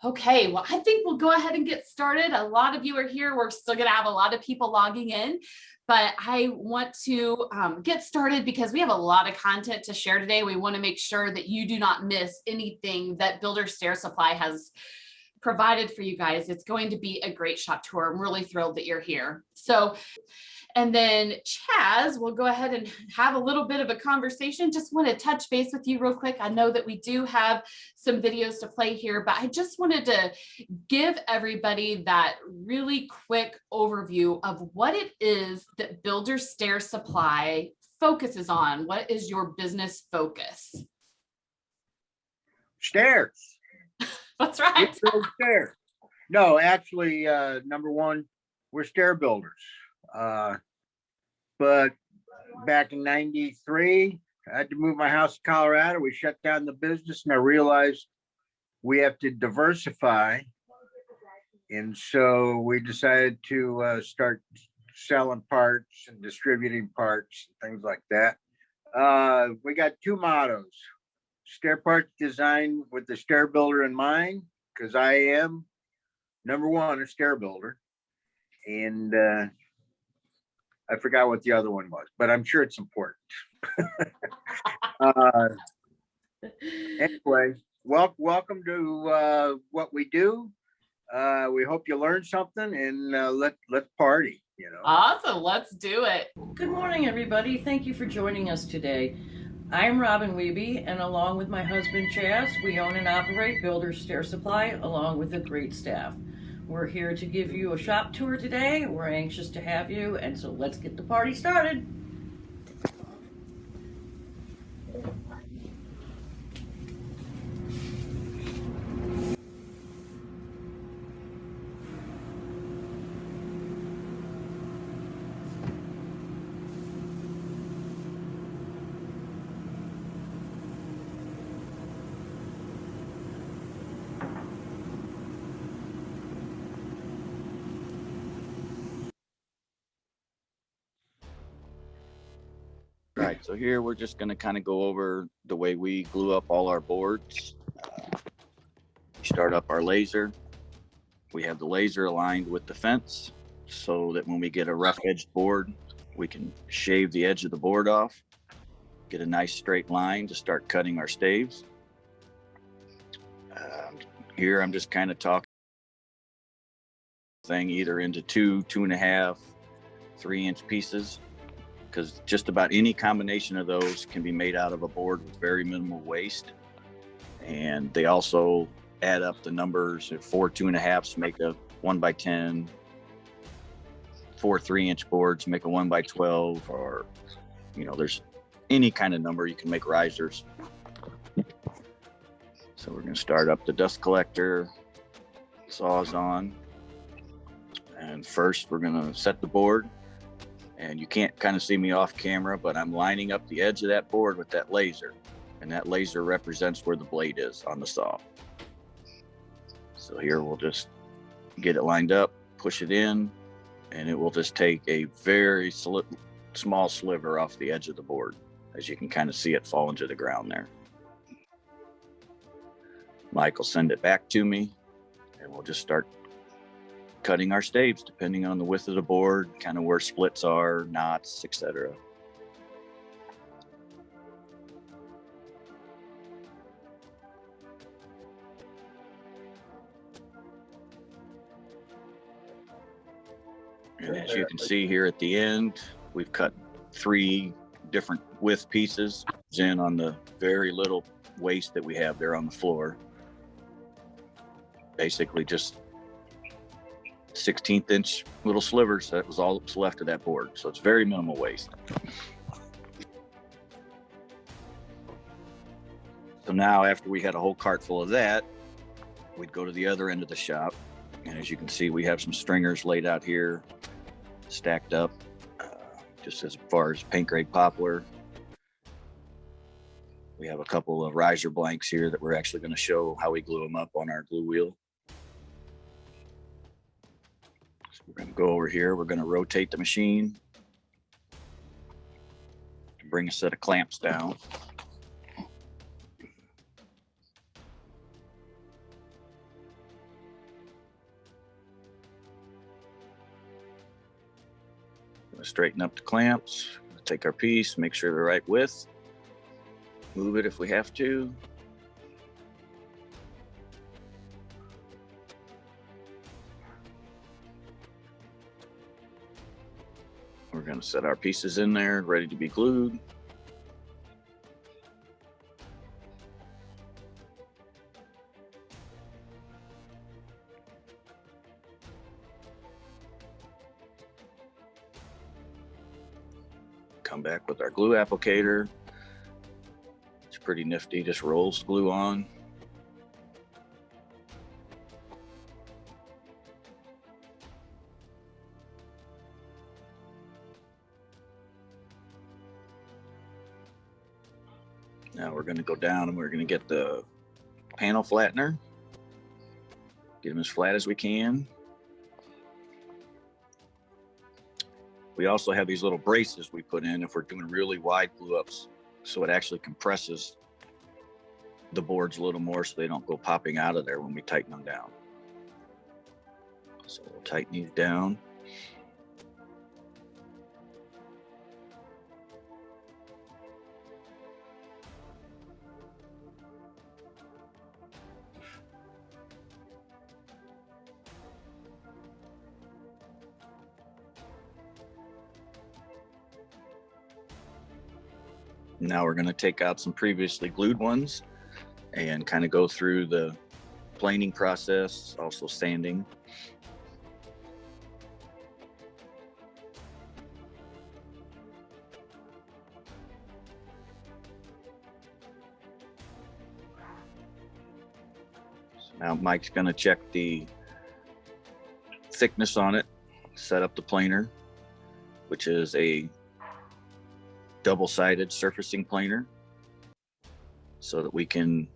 Okay, well, I think we'll go ahead and get started. A lot of you are here. We're still going to have a lot of people logging in, but I want to get started because we have a lot of content to share today. We want to make sure that you do not miss anything that Builder Stair Supply has provided for you guys. It's going to be a great shop tour. I'm really thrilled that you're here. And then Chaz, we'll go ahead and have a little bit of a conversation. Just want to touch base with you real quick. I know that we do have some videos to play here, but I just wanted to give everybody that really quick overview of what it is that Builder Stair Supply focuses on. What is your business focus? Stairs. That's right. Stairs. No, actually, number one, we're stair builders. But back in '93, I had to move my house to Colorado. We shut down the business and I realized we have to diversify. And so we decided to start selling parts and distributing parts and things like that. We got two mottos: stair parts designed with the stair builder in mind, because I am, number one, a stair builder. And I forgot what the other one was, but I'm sure it's important. Anyway, welcome to what we do. We hope you learned something, and let's party. Awesome. Let's do it. Good morning, everybody. Thank you for joining us today. I'm Robin Wiebe, and along with my husband Chaz, we own and operate Builder Stair Supply along with a great staff. We're here to give you a shop tour today. We're anxious to have you, and so let's get the party started. Right, so here we're just going to kind of go over the way we glue up all our boards. We start up our laser. We have the laser aligned with the fence so that when we get a rough edged board, we can shave the edge of the board off, get a nice straight line to start cutting our staves. Here I'm just kind of talking thing either into 2.5, 3-inch pieces, because just about any combination of those can be made out of a board with very minimal waste. And they also add up the numbers. If 4 2.5s make a 1x10, 4 3-inch boards make a 1x12, or there's any kind of number you can make risers. So we're going to start up the dust collector. Saws on, and first we're going to set the board. And you can't kind of see me off camera, but I'm lining up the edge of that board with that laser. And that laser represents where the blade is on the saw. So here we'll just get it lined up, push it in, and it will just take a very small sliver off the edge of the board. As you can kind of see it fall into the ground there. Mike will send it back to me, and we'll just start cutting our staves depending on the width of the board, kind of where splits are, knots, etc. And as you can see here at the end, we've cut 3 different width pieces in on the very little waste that we have there on the floor. Basically just 16th inch little slivers. That was all that's left of that board. So it's very minimal waste. So now after we had a whole cart full of that, we'd go to the other end of the shop. And as you can see, we have some stringers laid out here, stacked up, just as far as paint grade poplar. We have a couple of riser blanks here that we're actually going to show how we glue them up on our glue wheel. We're going to go over here. We're going to rotate the machine to bring a set of clamps down. straighten up the clamps, take our piece, make sure they're the right width, move it if we have to. We're going to set our pieces in there, ready to be glued. Come back with our glue applicator. It's pretty nifty, just rolls glue on. Now we're going to go down and we're going to get the panel flattener. Get them as flat as we can. We also have these little braces we put in if we're doing really wide glue ups, so it actually compresses the boards a little more so they don't go popping out of there when we tighten them down. So we'll tighten these down. Now we're going to take out some previously glued ones and kind of go through the planing process, also sanding. So now Mike's going to check the thickness on it, set up the planer, which is a double-sided surfacing planer, so that we can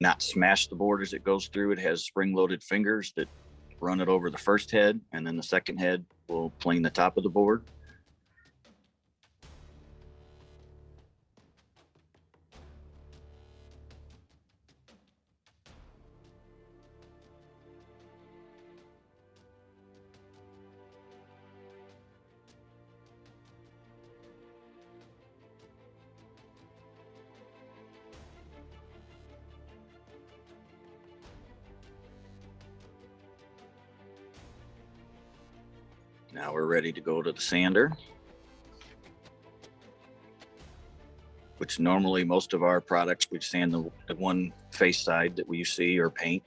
not smash the board as it goes through. It has spring-loaded fingers that run it over the first head, and then the second head will plane the top of the board. Now we're ready to go to the sander, which normally most of our products, we sand the one face side that we see or paint.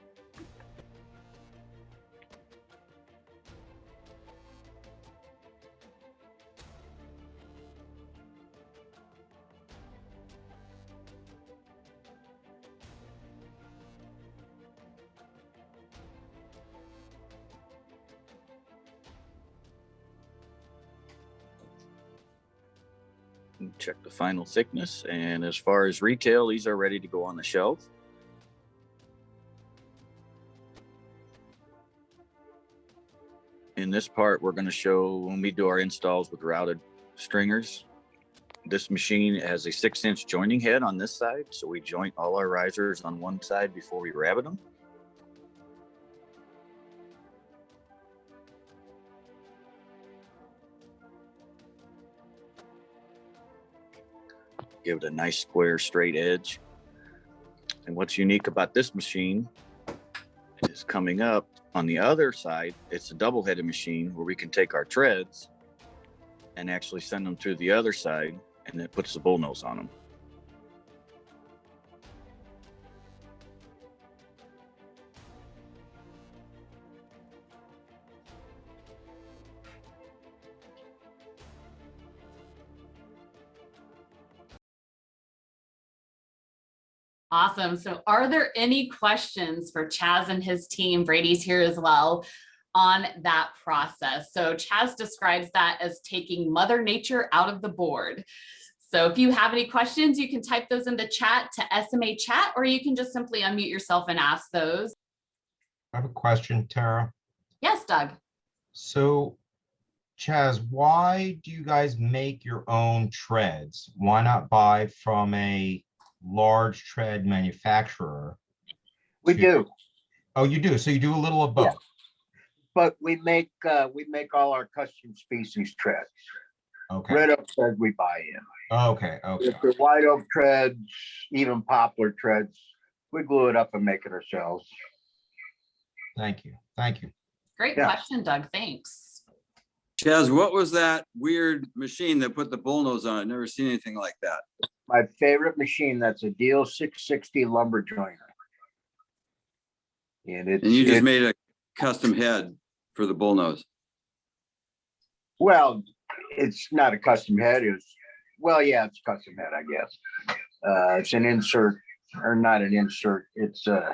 Check the final thickness, and as far as retail, these are ready to go on the shelf. In this part, we're going to show when we do our installs with routed stringers. This machine has a 6-inch joining head on this side, so we joint all our risers on one side before we rabbet them. Give it a nice square straight edge. And what's unique about this machine is coming up on the other side, it's a double-headed machine where we can take our treads and actually send them through the other side, and it puts the bullnose on them. Awesome. So are there any questions for Chaz and his team? Brady's here as well on that process. So Chaz describes that as taking Mother Nature out of the board. So if you have any questions, you can type those in the chat to SMA chat, or you can just simply unmute yourself and ask those. I have a question, Tara. Yes, Doug. So, Chaz, why do you guys make your own treads? Why not buy from a large tread manufacturer? We do. Oh, you do. So you do a little of both. Yeah. but we make all our custom species treads. Okay, Red oak treads we buy in. okay, okay. If they're white oak treads, even poplar treads, we glue it up and make it ourselves. Thank you, thank you. Great Yeah. question, Doug. Thanks. Chaz, what was that weird machine that put the bullnose on it? Never seen anything like that. My favorite machine, that's a Deal 660 lumber joiner. And it's, And you just made a custom head for the bullnose. well, it's not a custom head, well, yeah, it's a custom head, I guess. It's an insert, or not an insert, it's a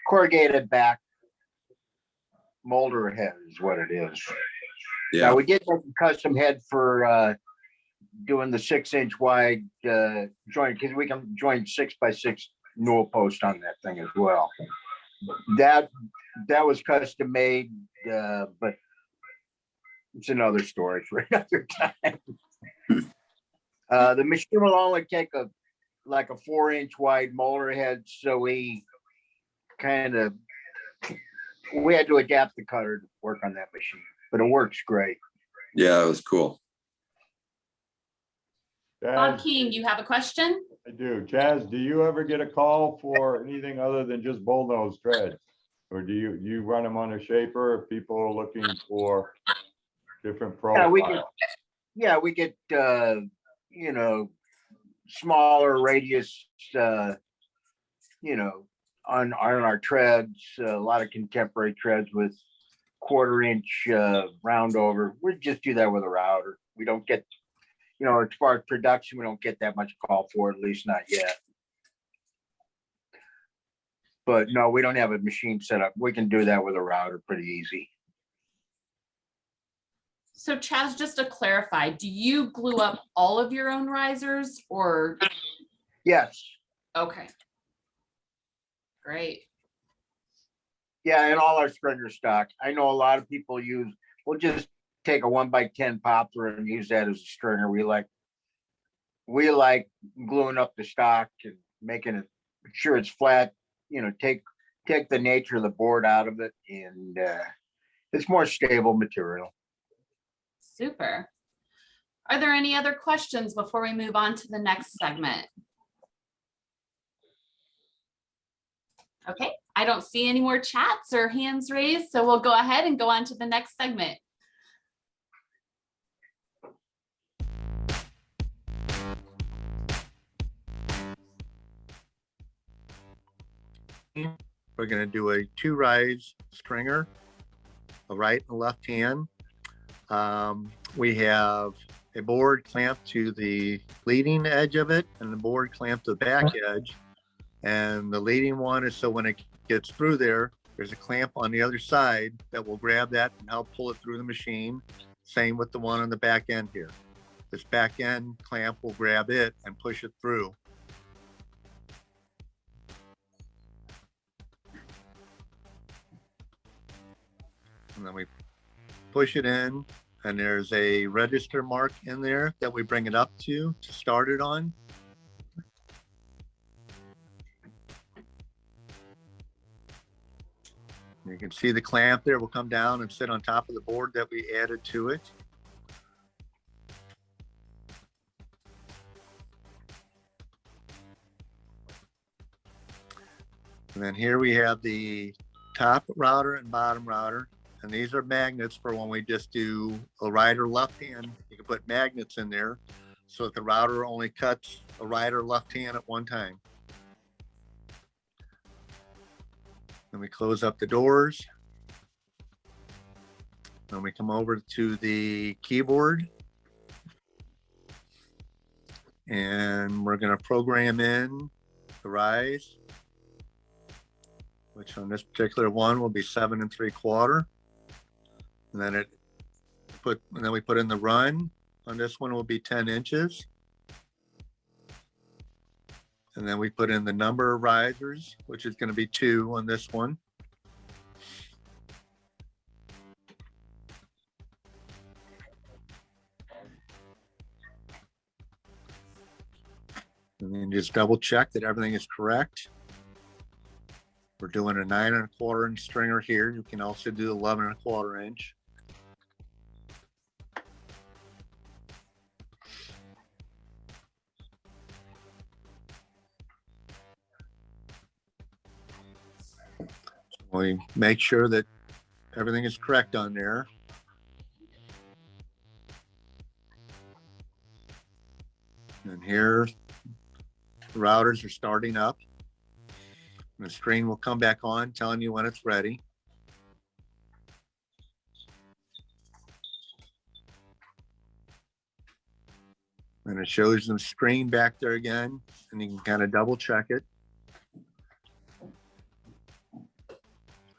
corrugated back molder head is what it is. Yeah. Now, we did make a custom head for doing the 6-inch wide joint, because we can join 6x6 newel post on that thing as well. That was custom made, but it's another story for another time. The machine will only take a 4-inch wide molder head, so we had to adapt the cutter to work on that machine, but it works great. Yeah, it was cool. Bob Chaz, King, you have a question? I do. Chaz, do you ever get a call for anything other than just bullnose treads? Or do you run them on a shaper if people are looking for different profiles? We get smaller radius, on our treads, a lot of contemporary treads with 1/4-inch round over. We just do that with a router. We don't get, as far as production, we don't get that much call for it, at least not yet. But no, we don't have a machine set up. We can do that with a router pretty easy. So Chaz, just to clarify, do you glue up all of your own risers or? Yes. Okay. Great. Yeah, and all our stringer stock. I know a lot of people we'll just take a 1x10 poplar and use that as a stringer. We like gluing up the stock and making it sure it's flat, take the nature of the board out of it, and it's more stable material. Super. Are there any other questions before we move on to the next segment? Okay, I don't see any more chats or hands raised, so we'll go ahead and go on to the next segment. We're going to do a 2-rise stringer, a right and left hand. We have a board clamped to the leading edge of it and the board clamped to the back edge. And the leading one is so when it gets through there's a clamp on the other side that will grab that and help pull it through the machine. Same with the one on the back end here. This back end clamp will grab it and push it through. And then we push it in, and there's a register mark in there that we bring it up to start it on. You can see the clamp there will come down and sit on top of the board that we added to it. And then here we have the top router and bottom router. And these are magnets for when we just do a right or left hand. You can put magnets in there so that the router only cuts a right or left hand at one time. Then we close up the doors. Then we come over to the keyboard. And we're going to program in the rise, which on this particular one will be 7 3/4. And then we put in the run. On this one will be 10 inches. And then we put in the number of risers, which is going to be 2 on this one. And then just double check that everything is correct. We're doing a 9¼ inch stringer here. You can also do 11¼ inch. We make sure that everything is correct on there. And here, the routers are starting up. And the screen will come back on telling you when it's ready. And it shows the screen back there again, and you can kind of double check it.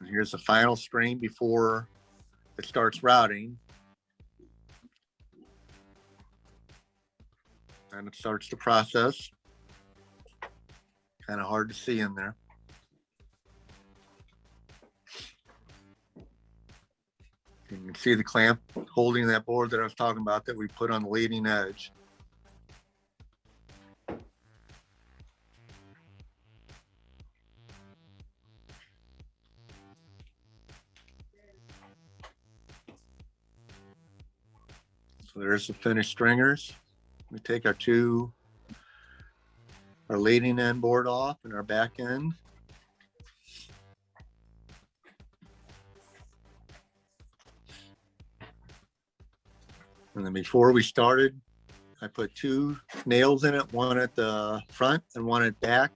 And here's the final screen before it starts routing. And it starts to process. Kind of hard to see in there. You can see the clamp holding that board that I was talking about that we put on the leading edge. So there's the finished stringers. We take our leading end board off and our back end. And then before we started, I put 2 nails in it, one at the front and one at back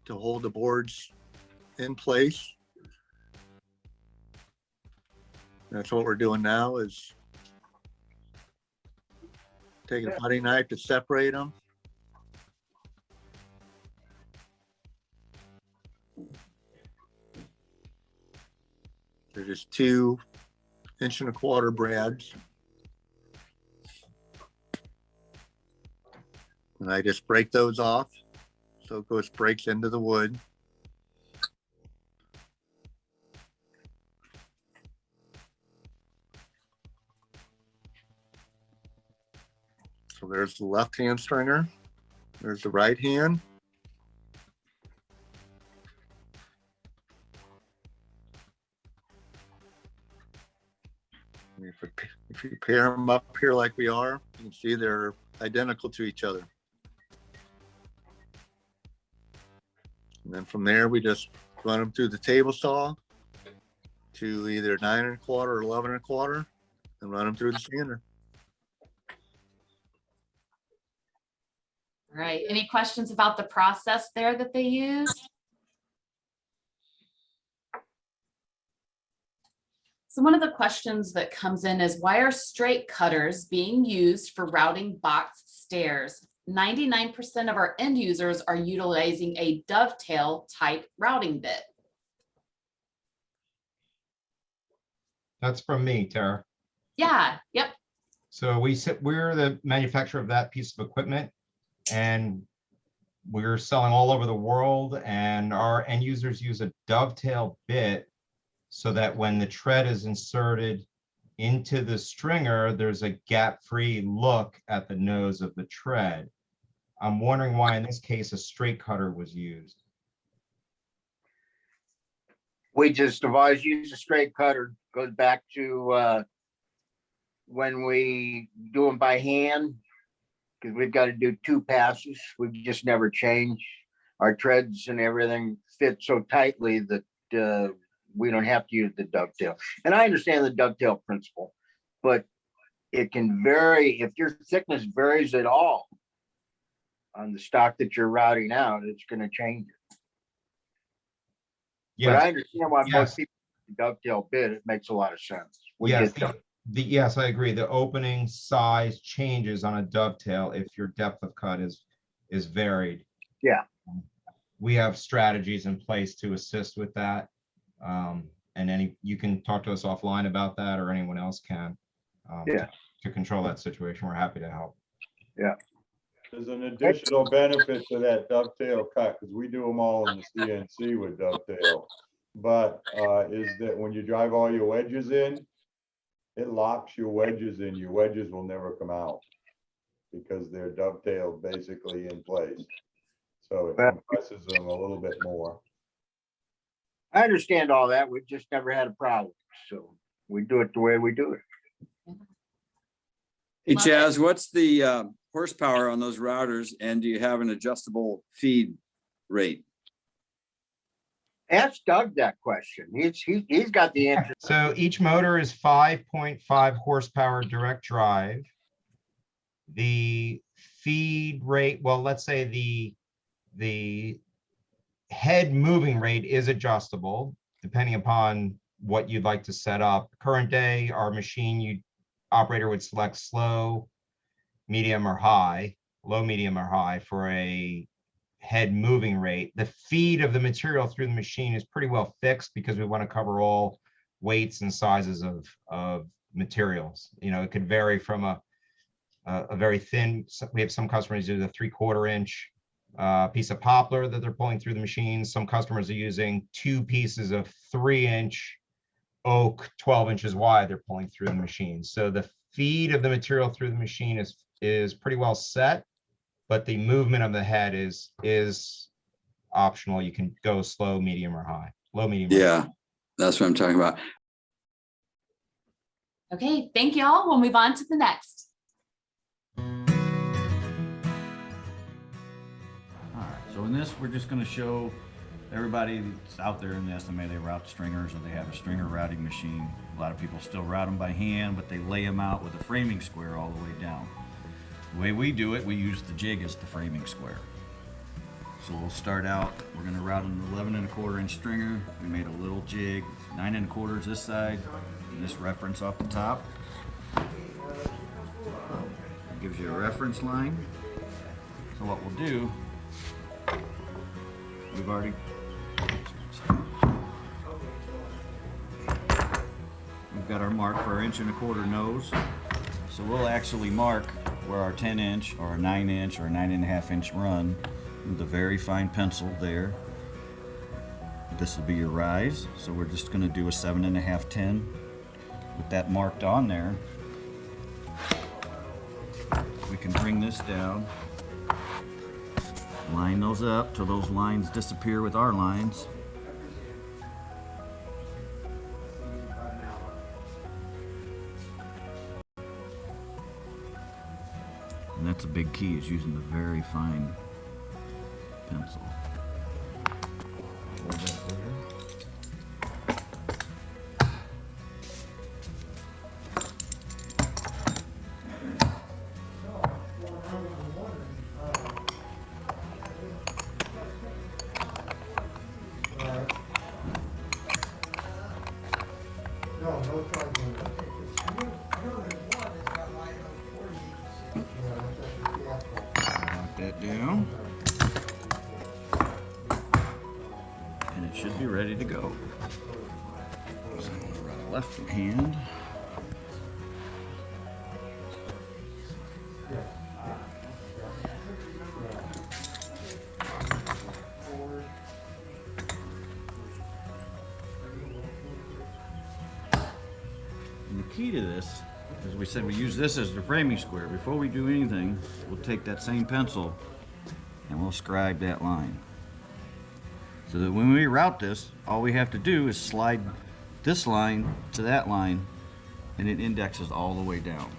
to hold the boards in place. That's what we're doing now, is taking a putty knife to separate them. They're just 2 1¼ inch brads. And I just break those off. So it goes, breaks into the wood. So there's the left hand stringer. There's the right hand. If you pair them up here like we are, you can see they're identical to each other. And then from there, we just run them through the table saw to either 9¼ or 11¼ and run them through the sander. All right, any questions about the process there that they used? So one of the questions that comes in is, why are straight cutters being used for routing box stairs? 99% of our end users are utilizing a dovetail type routing bit. That's from me, Tara. Yeah, yep. So we're the manufacturer of that piece of equipment, and we're selling all over the world, and our end users use a dovetail bit so that when the tread is inserted into the stringer, there's a gap-free look at the nose of the tread. I'm wondering why in this case a straight cutter was used. We just have always used a straight cutter. Goes back to when we do them by hand, because we've got to do 2 passes. We just never change. Our treads and everything fit so tightly that we don't have to use the dovetail. And I understand the dovetail principle, but it can vary. If your thickness varies at all on the stock that you're routing out, it's going to change it. Yes. But I understand why Yes. most people dovetail bit. It makes a lot of sense. We Yes, get that. yes, I agree. The opening size changes on a dovetail if your depth of cut is varied. Yeah. We have strategies in place to assist with that. And you can talk to us offline about that, or anyone else can. Yeah. To control that situation. We're happy to help. Yeah. There's an additional benefit to that dovetail cut, because we do them all in the CNC with dovetail. But is that when you drive all your wedges in, it locks your wedges in. Your wedges will never come out because they're dovetailed basically in place. So it compresses them a little bit more. I understand all that. We've just never had a problem. So we do it the way we do it. Hey Love it. Chaz, what's the horsepower on those routers, and do you have an adjustable feed rate? Ask Doug that question. He's got the answer. So each motor is 5.5 horsepower direct drive. The feed rate, well, let's say the head moving rate is adjustable depending upon what you'd like to set up. Current day, our machine operator would select slow, medium, or high, low, medium, or high for a head moving rate. The feed of the material through the machine is pretty well fixed because we want to cover all weights and sizes of materials. You know, it could vary from a very thin, we have some customers do the 3/4 inch piece of poplar that they're pulling through the machine. Some customers are using 2 pieces of 3-inch oak 12 inches wide they're pulling through the machine. So the feed of the material through the machine is pretty well set, but the movement of the head is optional. You can go slow, medium, or high. Low, medium. or Yeah, high. that's what I'm talking about. Okay, thank you all. We'll move on to the next. All right, so in this, we're just gonna show everybody that's out there in the SMA, they route stringers or they have a stringer routing machine. A lot of people still route them by hand, but they lay them out with a framing square all the way down. The way we do it, we use the jig as the framing square. So we'll start out, we're gonna route an 11 1/4 inch stringer. We made a little jig, 9 1/4 this side, and this reference off the top. It gives you a reference line. So what we'll do, we've already, we've got our mark for our 1 1/4 inch nose. So we'll actually mark where our 10 inch or a 9 inch or a 9 1/2 inch run with a very fine pencil there. This will be your rise. So we're just gonna do a 7 1/2 10 with that marked on there. We can bring this down, line those up till those lines disappear with our lines. And that's a big key, is using the very fine pencil. Hold that there. Lock that down. And it should be ready to go. So I'm gonna run a left hand. And the key to this, as we said, we use this as the framing square. Before we do anything, we'll take that same pencil and we'll scribe that line. So that when we route this, all we have to do is slide this line to that line and it indexes all the way down.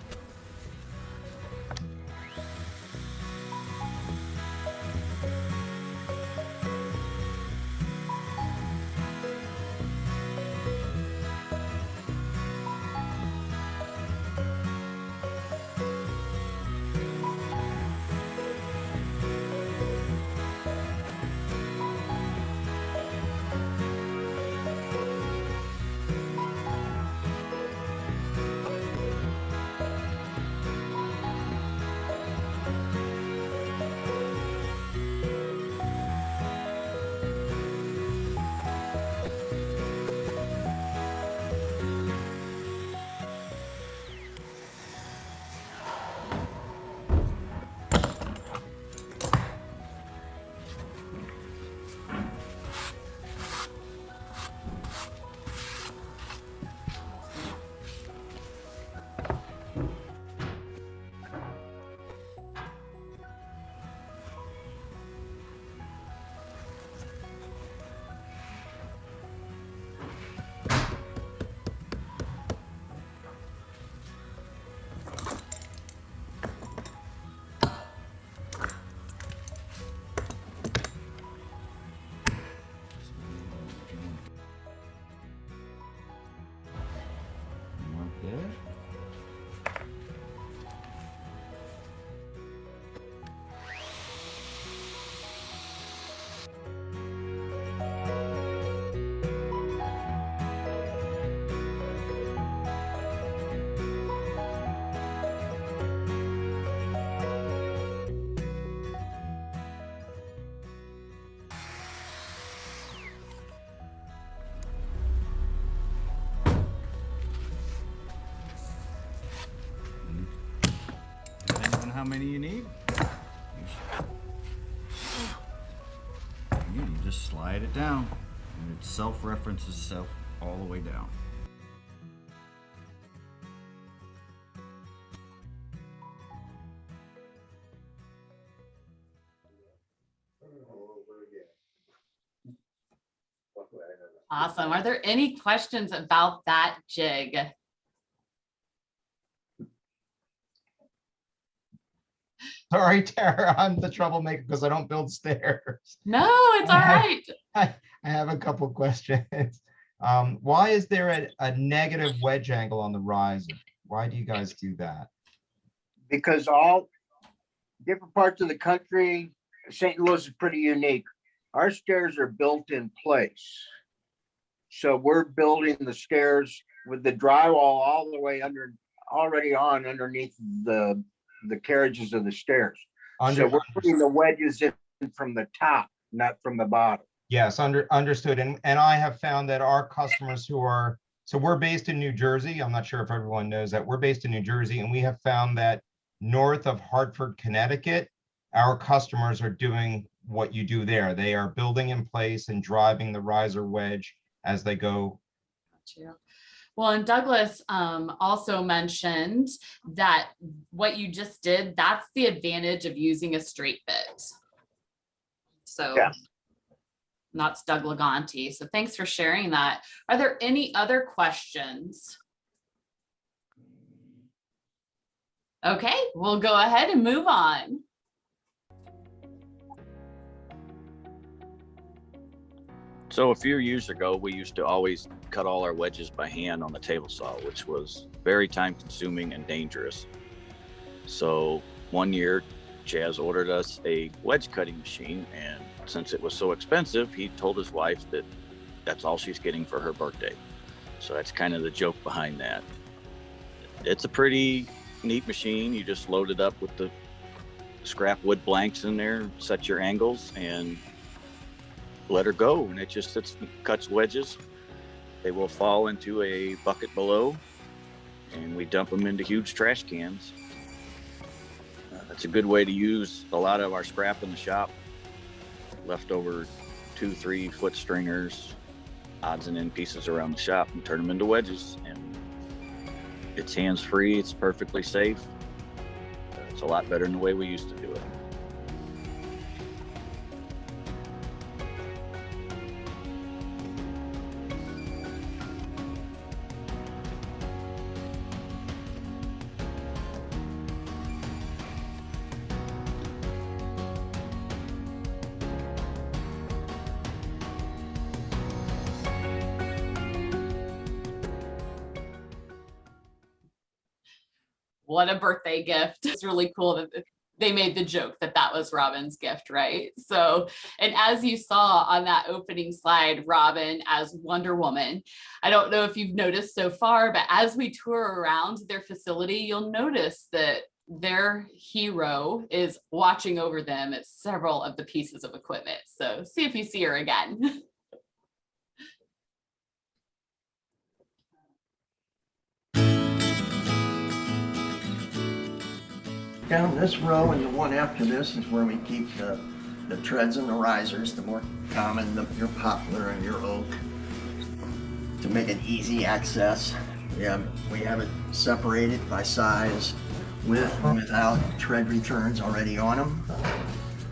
many you need. You just slide it down, and it self-references itself all the way down. Awesome. Are there any questions about that jig? Sorry, Tara, I'm the troublemaker because I don't build stairs. No, it's all right. I have a couple questions. Why is there a negative wedge angle on the riser? Why do you guys do that? Because all different parts of the country, St. Louis is pretty unique. Our stairs are built in place. So we're building the stairs with the drywall all the way under, already on underneath the carriages of the stairs. So we're putting the wedges in from the top, not from the bottom. Yes, understood. And I have found that our customers who are, so we're based in New Jersey. I'm not sure if everyone knows that. We're based in New Jersey, and we have found that north of Hartford, Connecticut, our customers are doing what you do there. They are building in place and driving the riser wedge as they go. Gotcha. Well, and Douglas also mentioned that what you just did, that's the advantage of using a straight bit. So Yeah. That's Doug Laganti. So thanks for sharing that. Are there any other questions? Okay, we'll go ahead and move on. So a few years ago, we used to always cut all our wedges by hand on the table saw, which was very time consuming and dangerous. So one year, Chaz ordered us a wedge cutting machine, and since it was so expensive, he told his wife that that's all she's getting for her birthday. So that's kind of the joke behind that. It's a pretty neat machine. You just load it up with the scrap wood blanks in there, set your angles, and let her go, and it just sits and cuts wedges. They will fall into a bucket below, and we dump them into huge trash cans. It's a good way to use a lot of our scrap in the shop, leftover 2-3 foot stringers, odds and end pieces around the shop, and turn them into wedges. And it's hands-free, it's perfectly safe. It's a lot better than the way we used to do it. What a birthday gift. It's really cool that they made the joke that that was Robin's gift, right? So, and as you saw on that opening slide, Robin as Wonder Woman, I don't know if you've noticed so far, but as we tour around their facility, you'll notice that their hero is watching over them at several of the pieces of equipment. So see if you see her again. Down this row and the one after this is where we keep the treads and the risers, the more common, your poplar and your oak, to make it easy access. We have it separated by size, with and without tread returns already on them.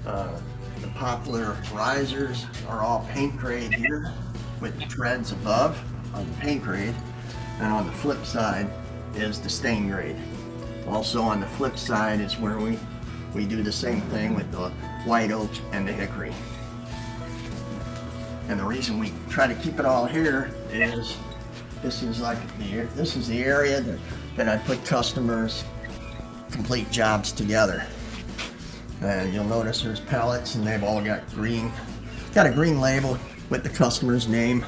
The poplar risers are all paint grade here with the treads above on the paint grade, and on the flip side is the stain grade. Also on the flip side is where we do the same thing with the white oak and the hickory. And the reason we try to keep it all here is this is the area that I put customers' complete jobs together. And you'll notice there's pallets and they've all got a green label with the customer's name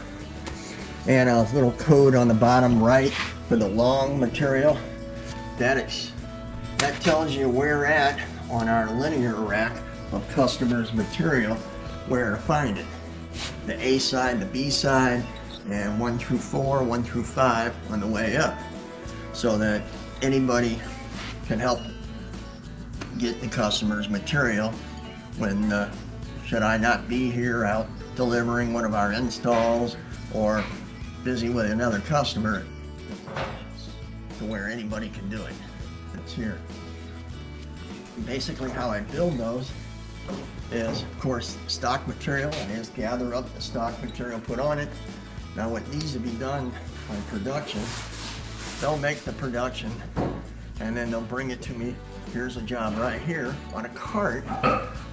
and a little code on the bottom right for the long material. That tells you where at on our linear rack of customers' material, where to find it. The A side, the B side, and 1 through 4, 1 through 5 on the way up, so that anybody can help get the customer's material when, should I not be here out delivering one of our installs or busy with another customer, to where anybody can do it. It's here. Basically how I build those is, of course, stock material. I just gather up the stock material, put on it. Now what needs to be done on production, they'll make the production and then they'll bring it to me. Here's a job right here on a cart,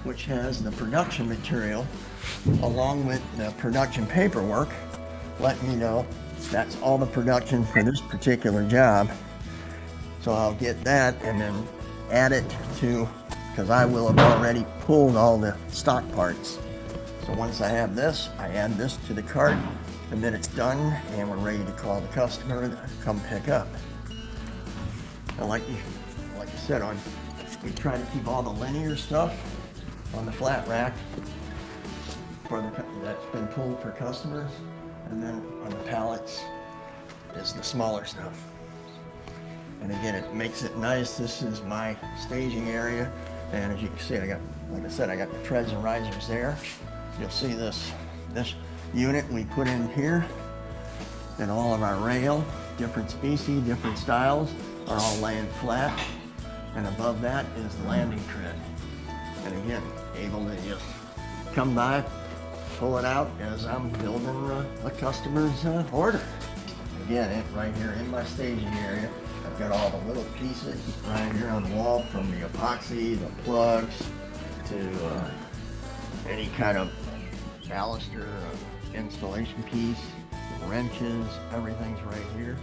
which has the production material along with the production paperwork, letting me know that's all the production for this particular job. So I'll get that and then add it to, because I will have already pulled all the stock parts. So once I have this, I add this to the cart, and then it's done and we're ready to call the customer to come pick up. Now like you said, we try to keep all the linear stuff on the flat rack that's been pulled for customers, and then on the pallets is the smaller stuff. And again, it makes it nice. This is my staging area, and as you can see, like I said, I got the treads and risers there. You'll see this unit we put in here, and all of our rail, different species, different styles, are all laying flat, and above that is the landing tread. And again, able to just come by, pull it out as I'm building a customer's order. Again, right here in my staging area, I've got all the little pieces right here on the wall, from the epoxy, the plugs, to any kind of baluster installation piece, wrenches, everything's right here.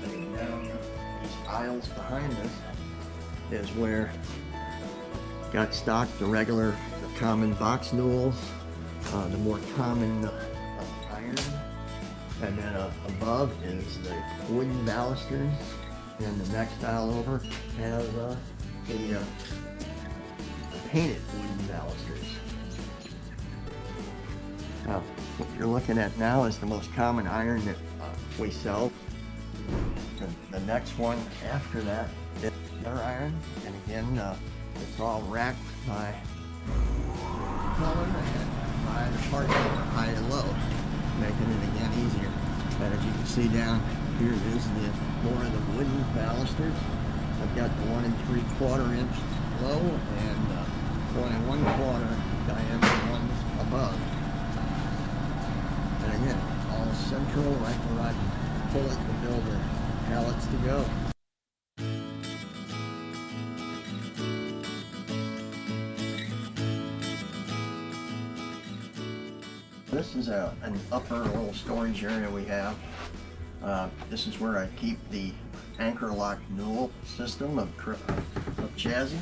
And down these aisles behind us is where got stocked the regular, the common box newels, the more common iron, and then above is the wooden balusters, and the next aisle over has the painted wooden balusters. Now, what you're looking at now is the most common iron that we sell. The next one after that is their iron, and again, it's all racked by color and by the part number, high and low, making it again easier. And as you can see down here is more of the wooden balusters. I've got the 1 3/4 inch low and 1 1/4 diameter ones above. And again, all central, right where I can pull it to build the pallets to go. This is an upper little storage area we have. This is where I keep the Anchor-Lok Newel system of chassis.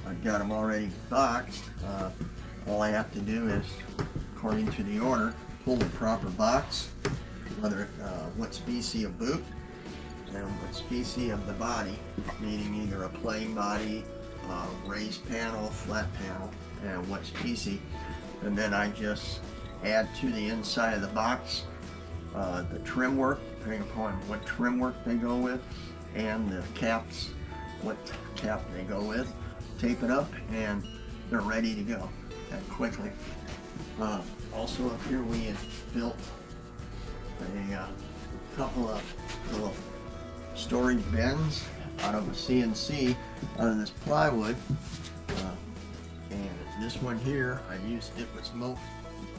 I've got them already boxed. All I have to do is, according to the order, pull the proper box, whether what species of boot and what species of the body, meaning either a plain body, raised panel, flat panel, and what species. And then I just add to the inside of the box the trim work, depending upon what trim work they go with, and the caps, what cap they go with. Tape it up and they're ready to go that quickly. Also up here we had built a couple of little storage bins out of a CNC, out of this plywood. And this one here, I used, it was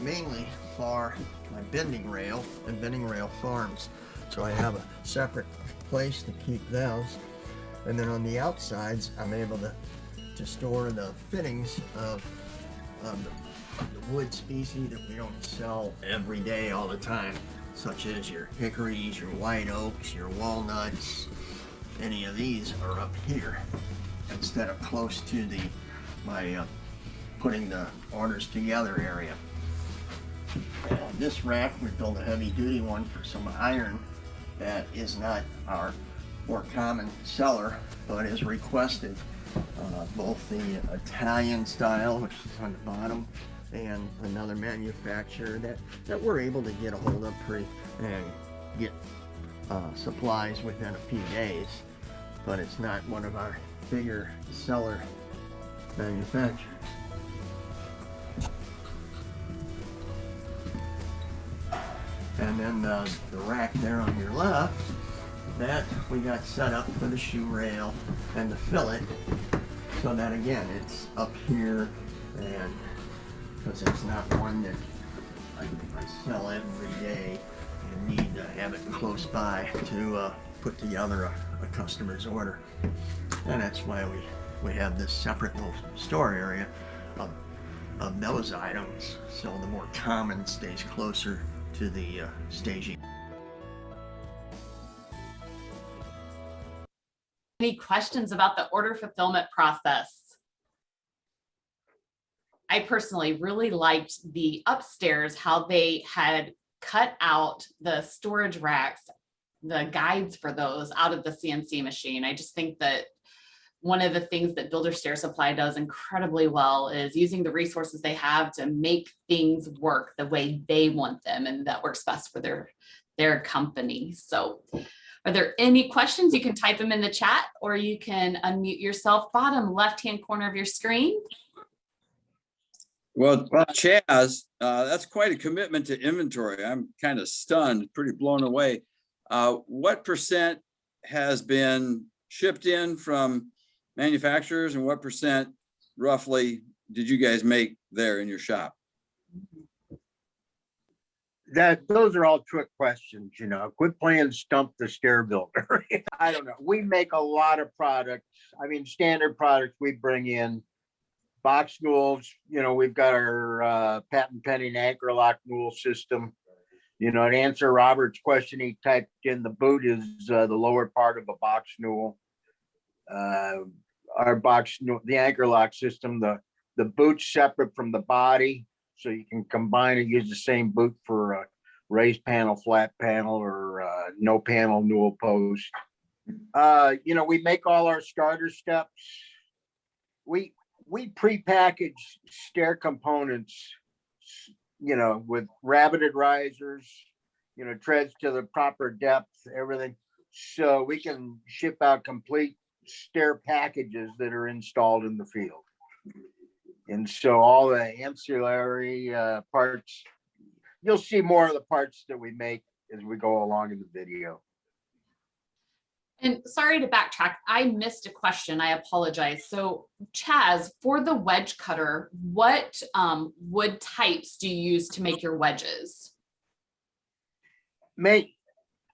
mainly for my bending rail and bending rail farms. So I have a separate place to keep those. And then on the outsides, I'm able to store the fittings of the wood species that we don't sell every day all the time, such as your hickories, your white oaks, your walnuts. Any of these are up here instead of close to my putting the orders together area. And on this rack, we built a heavy duty one for some iron that is not our more common seller, but is requested. Both the Italian style, which is on the bottom, and another manufacturer that we're able to get a hold of and get supplies within a few days. But it's not one of our bigger seller manufacturers. And then the rack there on your left, that we got set up for the shoe rail and the fillet, so that again, it's up here, and because it's not one that I sell every day, you need to have it close by to put together a customer's order. And that's why we have this separate little store area of those items, so the more common stays closer to the staging. Any questions about the order fulfillment process? I personally really liked the upstairs, how they had cut out the storage racks, the guides for those out of the CNC machine. I just think that one of the things that Builder Stair Supply does incredibly well is using the resources they have to make things work the way they want them, and that works best for their company. So are there any questions? You can type them in the chat, or you can unmute yourself, bottom left-hand corner of your screen. Well, Chaz, that's quite a commitment to inventory. I'm kind of stunned, pretty blown away. What percent has been shipped in from manufacturers, and what percent roughly did you guys make there in your shop? Those are all trick questions, you know. Quit playing stump the stair builder. I don't know. We make a lot of products. I mean, standard products we bring in. Box newels, you know, we've got our patent pending Anchor-Lok Newel system. You know, to answer Robert's question, he typed in the boot is the lower part of a box newel. Our box newel, the Anchor-Lok system, the boot's separate from the body, so you can combine and use the same boot for a raised panel, flat panel, or no panel newel post. You know, we make all our starter steps. We pre-package stair components, you know, with rabbeted risers, you know, treads to the proper depth, everything. So we can ship out complete stair packages that are installed in the field. And so all the ancillary parts, you'll see more of the parts that we make as we go along in the video. And sorry to backtrack, I missed a question. I apologize. So Chaz, for the wedge cutter, what wood types do you use to make your wedges?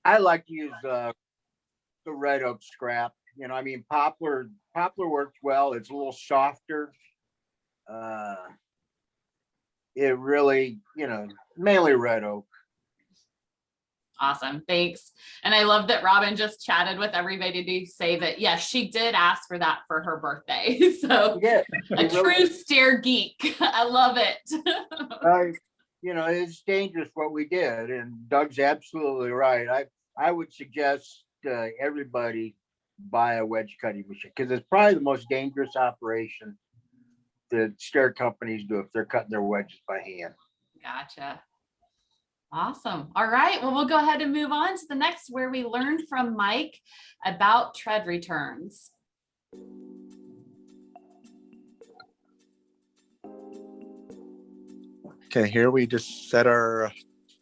I like to use the red oak scrap. You know, I mean, poplar works well. It's a little softer. It really, you know, mainly red oak. Awesome, thanks. And I love that Robin just chatted with everybody to say that, yes, she did ask for that for her birthday. So Yeah, a true stair geek. I love it. You know, it's dangerous what we did, and Doug's absolutely right. I would suggest everybody buy a wedge cutting machine, because it's probably the most dangerous operation that stair companies do if they're cutting their wedges by hand. Gotcha. Awesome. All right. Well, we'll go ahead and move on to the next, where we learned from Mike about tread returns. Okay, here we just set our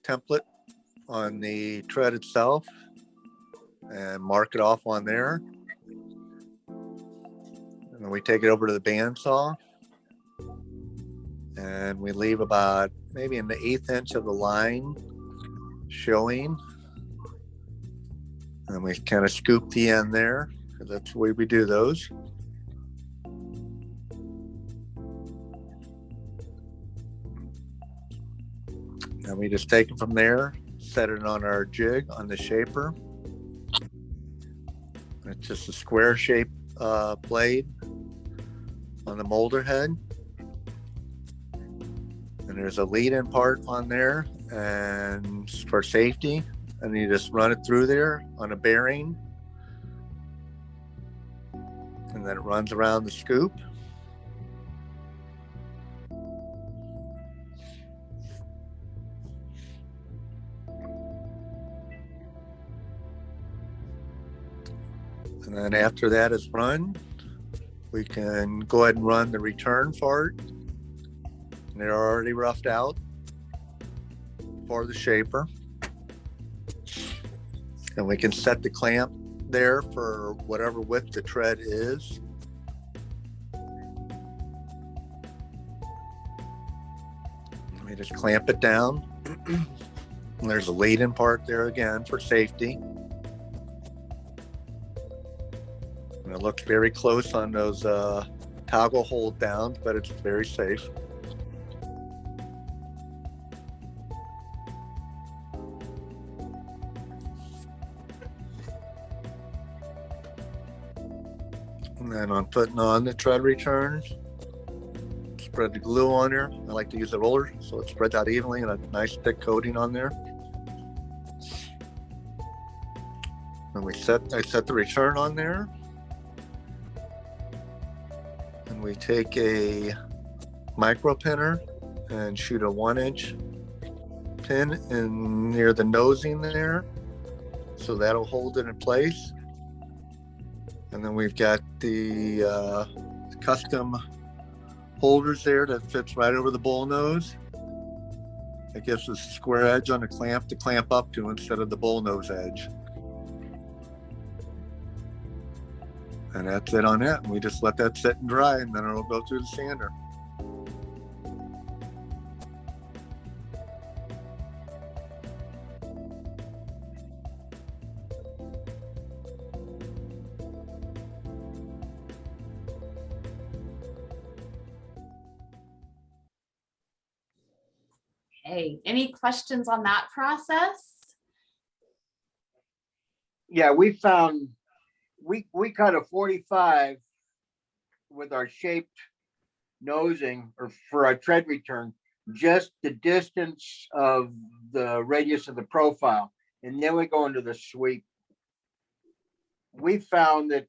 template on the tread itself and mark it off on there. And then we take it over to the bandsaw and we leave about maybe in the 1/8 inch of the line showing. And we kind of scoop the end there. That's the way we do those. And we just take it from there, set it on our jig on the shaper. It's just a square shaped blade on the molder head. And there's a lead-in part on there and for safety. And you just run it through there on a bearing. And then it runs around the scoop. And then after that is run, We can go ahead and run the return part. They're already roughed out for the shaper. And we can set the clamp there for whatever width the tread is. We just clamp it down. And there's a lead-in part there again for safety. And it looks very close on those toggle hold downs, but it's very safe. And then on putting on the tread returns, spread the glue on there. I like to use a roller so it spreads out evenly and a nice thick coating on there. And I set the return on there. And we take a micro pinner and shoot a 1-inch pin in near the nosing there. So that'll hold it in place. And then we've got the custom holders there that fits right over the bull nose. It gives us a square edge on the clamp to clamp up to instead of the bull nose edge. And that's it on that. And we just let that sit and dry, and then it'll go through the sander. Hey, any questions on that process? Yeah, we found, we cut a 45 with our shaped nosing or for our tread return, just the distance of the radius of the profile. And then we go into the sweep. We found that,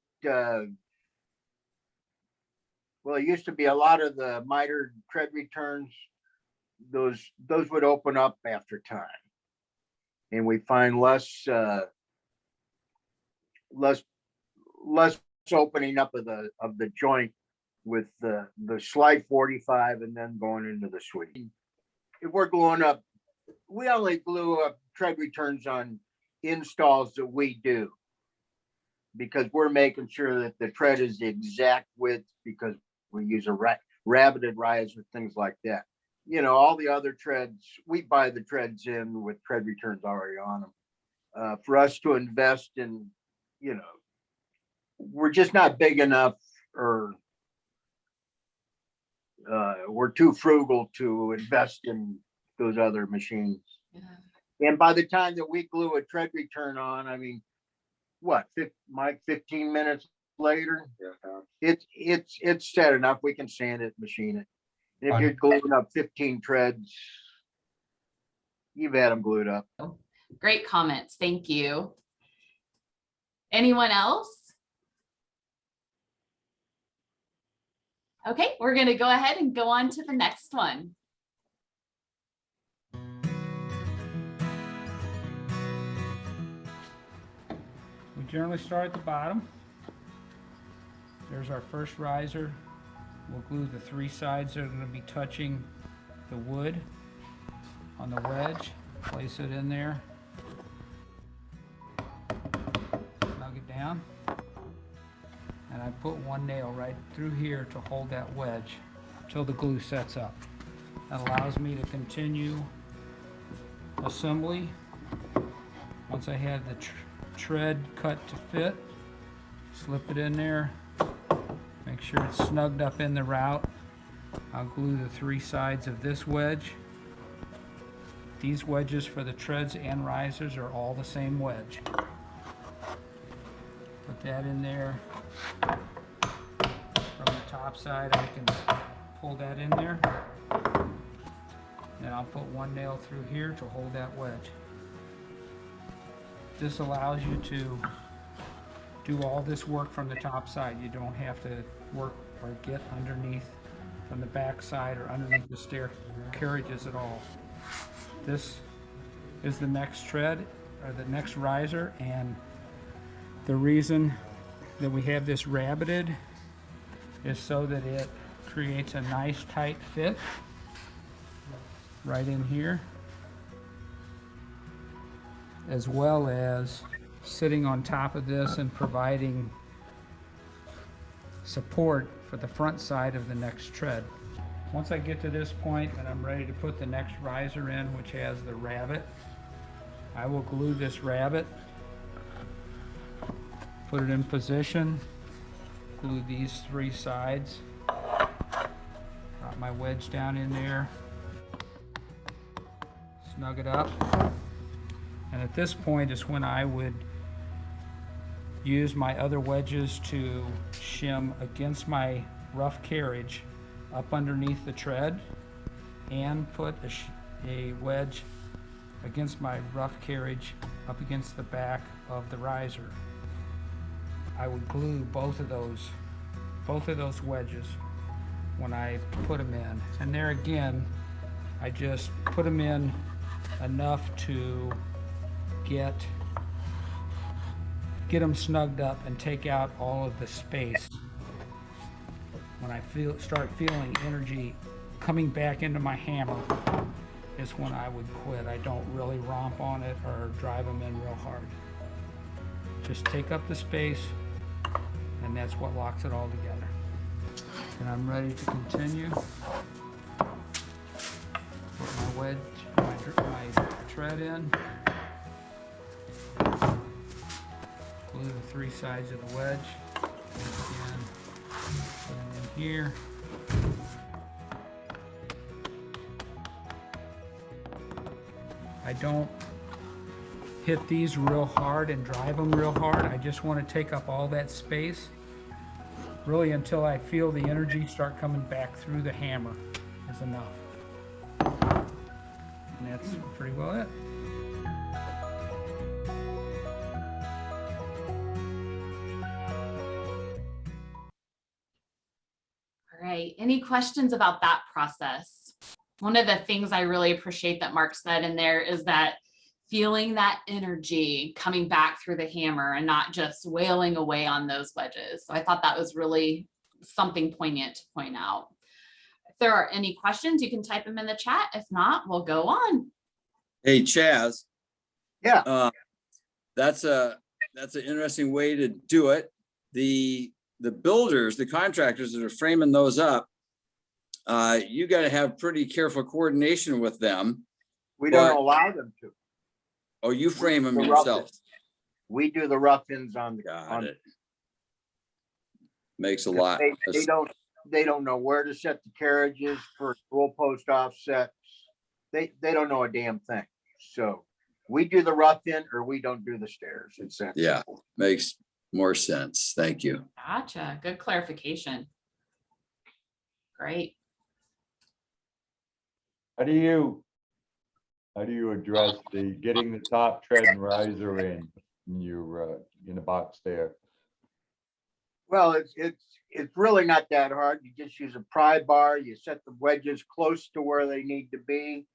well, it used to be a lot of the mitered tread returns, those would open up after time. And we find less opening up of the joint with the slide 45 and then going into the sweep. If we're gluing up, we only glue up tread returns on installs that we do, because we're making sure that the tread is the exact width, because we use a rabbeted riser, things like that. You know, all the other treads, we buy the treads in with tread returns already on them. For us to invest in, you know, we're just not big enough, or we're too frugal to invest in those other machines. Yeah. And by the time that we glue a tread return on, I mean, what, 15 minutes later, it's set enough. We can sand it, machine it. And if you're gluing up 15 treads, you've had them glued up. Great comments. Thank you. Anyone else? Okay, we're going to go ahead and go on to the next one. We generally start at the bottom. There's our first riser. We'll glue the 3 sides that are going to be touching the wood on the wedge. Place it in there. Snug it down. And I put 1 nail right through here to hold that wedge until the glue sets up. That allows me to continue assembly. Once I have the tread cut to fit, slip it in there. Make sure it's snugged up in the route. I'll glue the 3 sides of this wedge. These wedges for the treads and risers are all the same wedge. Put that in there. From the top side, I can pull that in there. Then I'll put 1 nail through here to hold that wedge. This allows you to do all this work from the top side. You don't have to work or get underneath from the back side or underneath the stair carriages at all. This is the next tread, or the next riser, and the reason that we have this rabbeted is so that it creates a nice tight fit right in here, as well as sitting on top of this and providing support for the front side of the next tread. Once I get to this point and I'm ready to put the next riser in, which has the rabbet, I will glue this rabbet, put it in position, glue these 3 sides, drop my wedge down in there, snug it up, and at this point is when I would use my other wedges to shim against my rough carriage up underneath the tread and put a wedge against my rough carriage up against the back of the riser. I would glue both of those wedges when I put them in. And there again, I just put them in enough to get them snugged up and take out all of the space. When I start feeling energy coming back into my hammer is when I would quit. I don't really romp on it or drive them in real hard. Just take up the space, and that's what locks it all together. And I'm ready to continue. Put my wedge, my tread in. Glue the 3 sides of the wedge. And put them in here. I don't hit these real hard and drive them real hard. I just want to take up all that space, really until I feel the energy start coming back through the hammer is enough. And that's pretty well it. All right, any questions about that process? One of the things I really appreciate that Mark said in there is that feeling that energy coming back through the hammer and not just wailing away on those wedges. So I thought that was really something poignant to point out. If there are any questions, you can type them in the chat. If not, we'll go on. Hey, Chaz. Yeah. That's an interesting way to do it. The builders, the contractors that are framing those up, you got to have pretty careful coordination with them. We don't allow them to. Oh, you frame them The yourself. We do the rough-ins on the. Got it. Makes a lot. They don't know where to set the carriages for roll post offsets. They don't know a damn thing. So we do the rough-in or we don't do the stairs. It's that simple. Makes more sense. Thank you. Gotcha. Good clarification. Great. How do you address the getting the top tread and riser in your in the box there? Well, it's really not that hard. You just use a pry bar. You set the wedges close to where they need to be.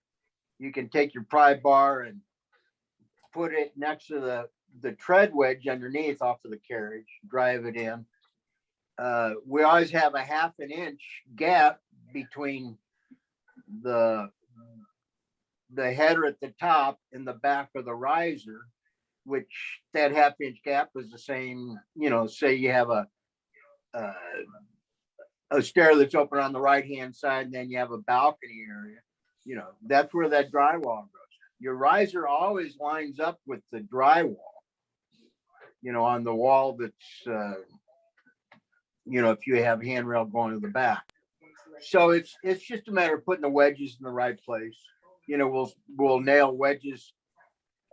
You can take your pry bar and put it next to the tread wedge underneath off of the carriage, drive it in. We always have a 1/2 inch gap between the header at the top and the back of the riser, which that 1/2 inch gap is the same, say you have a stair that's open on the right hand side, and then you have a balcony area, that's where that drywall goes. Your riser always lines up with the drywall, on the wall that's, if you have handrail going to the back. So it's just a matter of putting the wedges in the right place. We'll nail wedges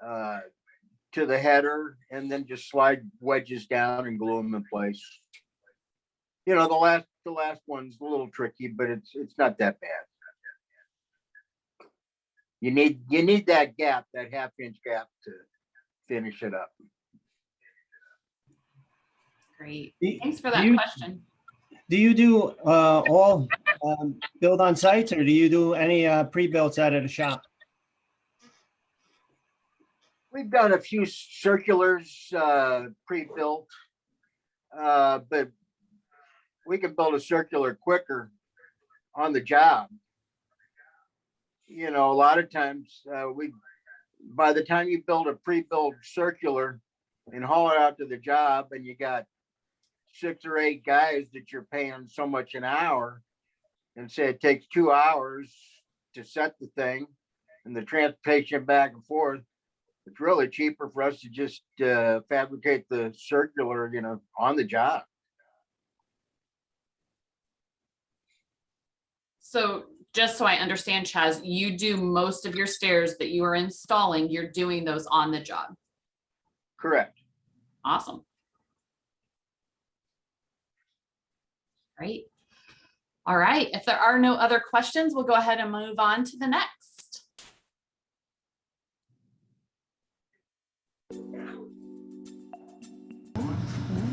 to the header and then just slide wedges down and glue them in place. The last one's a little tricky, but it's not that bad. You need that gap, that 1/2 inch gap to finish it up. Great. Thanks for that question. Do you do all build on sites, or do you do any pre-builts out of the shop? We've done a few circulars pre-built, but we can build a circular quicker on the job. You know, a lot of times by the time you build a pre-built circular and haul it out to the job, and you got 6 or 8 guys that you're paying so much an hour, and say it takes 2 hours to set the thing and the transportation back and forth, it's really cheaper for us to just fabricate the circular, you know, on the job. So just so I understand, Chaz, you do most of your stairs that you are installing, you're doing those on the job. Correct. Awesome. Great. All right. If there are no other questions, we'll go ahead and move on to the next.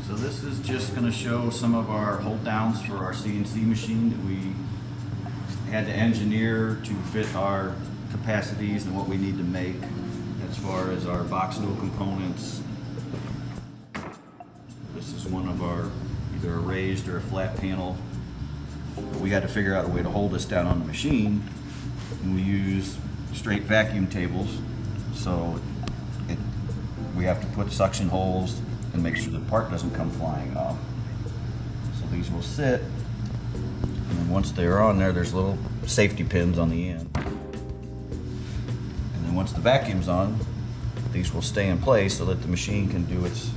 So this is just going to show some of our hold downs for our CNC machine that we had to engineer to fit our capacities and what we need to make as far as our box newel components. This is one of our either a raised or a flat panel. We had to figure out a way to hold this down on the machine, and we use straight vacuum tables. So we have to put suction holes and make sure the part doesn't come flying off. So these will sit, and then once they're on there, there's little safety pins on the end. And then once the vacuum's on, these will stay in place so that the machine can do its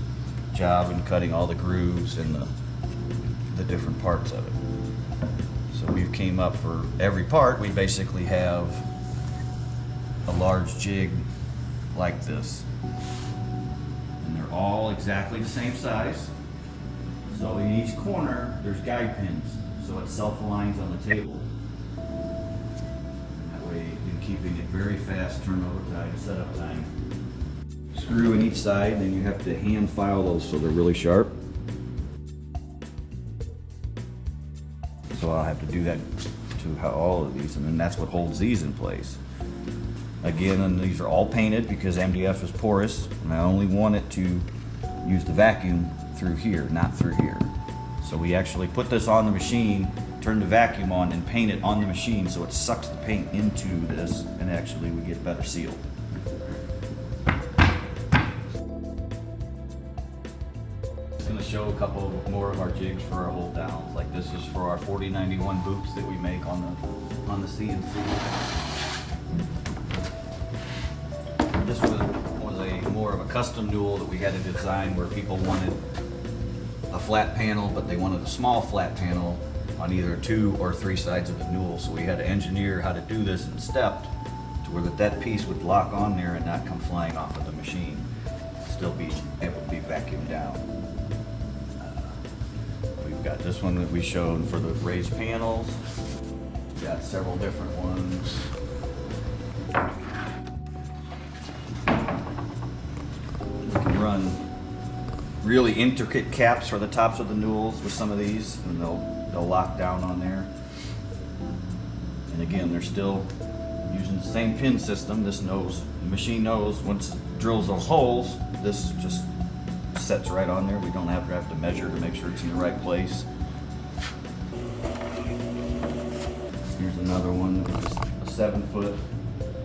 job in cutting all the grooves and the different parts of it. So we came up for every part, we basically have a large jig like this. And they're all exactly the same size. So in each corner, there's guide pins. So it self-aligns on the table. That way, in keeping it very fast turnover time and setup time. Screw in each side, then you have to hand file those so they're really sharp. So I'll have to do that to all of these, and then that's what holds these in place. Again, and these are all painted because MDF is porous, and I only want it to use the vacuum through here, not through here. So we actually put this on the machine, turn the vacuum on, and paint it on the machine so it sucks the paint into this, and actually we get better seal. Show a couple more of our jigs for our hold downs. Like this is for our 4091 boots that we make on the CNC. This was a more of a custom newel that we had to design where people wanted a flat panel, but they wanted a small flat panel on either 2 or 3 sides of the newel. So we had to engineer how to do this in stepped to where that piece would lock on there and not come flying off of the machine. Still be able to be vacuumed down. Got this one that we showed for the raised panels. Got several different ones. We can run really intricate caps for the tops of the newels with some of these, and they'll lock down on there. And again, they're still using the same pin system. The machine knows once it drills those holes, this just sets right on there. We don't have to measure to make sure it's in the right place. Here's another one with a 7-foot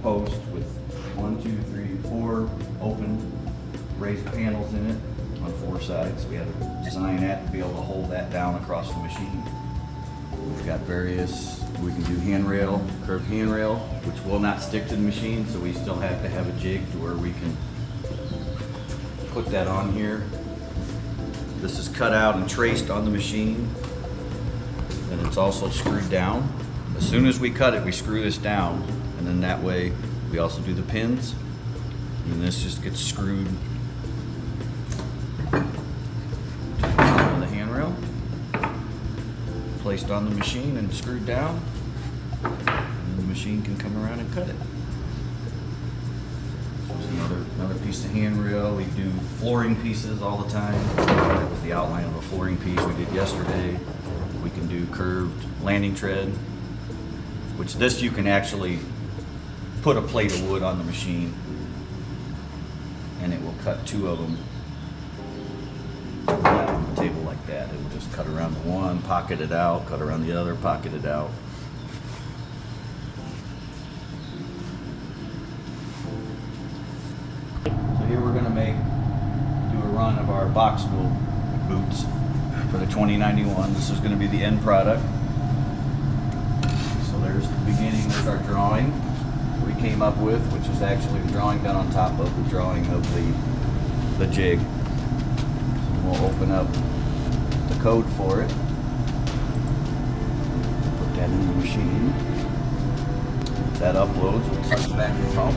post with 1, 2, 3, 4 open raised panels in it on 4 sides. We had to design that to be able to hold that down across the machine. We've got various, we can do handrail, curved handrail, which will not stick to the machine, so we still have to have a jig to where we can put that on here. This is cut out and traced on the machine, and it's also screwed down. As soon as we cut it, we screw this down, and then that way we also do the pins, and this just gets screwed to the top of the handrail, placed on the machine and screwed down, and then the machine can come around and cut it. Another piece of handrail. We do flooring pieces all the time. That was the outline of a flooring piece we did yesterday. We can do curved landing tread, which this you can actually put a plate of wood on the machine and it will cut 2 of them table like that. It will just cut around the one, pocket it out, cut around the other, pocket it out. So here we're gonna do a run of our box newel boots for the 2091. This is gonna be the end product. So there's the beginning, there's our drawing we came up with, which is actually the drawing done on top of the drawing of the jig. So we'll open up the code for it. Put that in the machine. That uploads, we'll touch back the pump.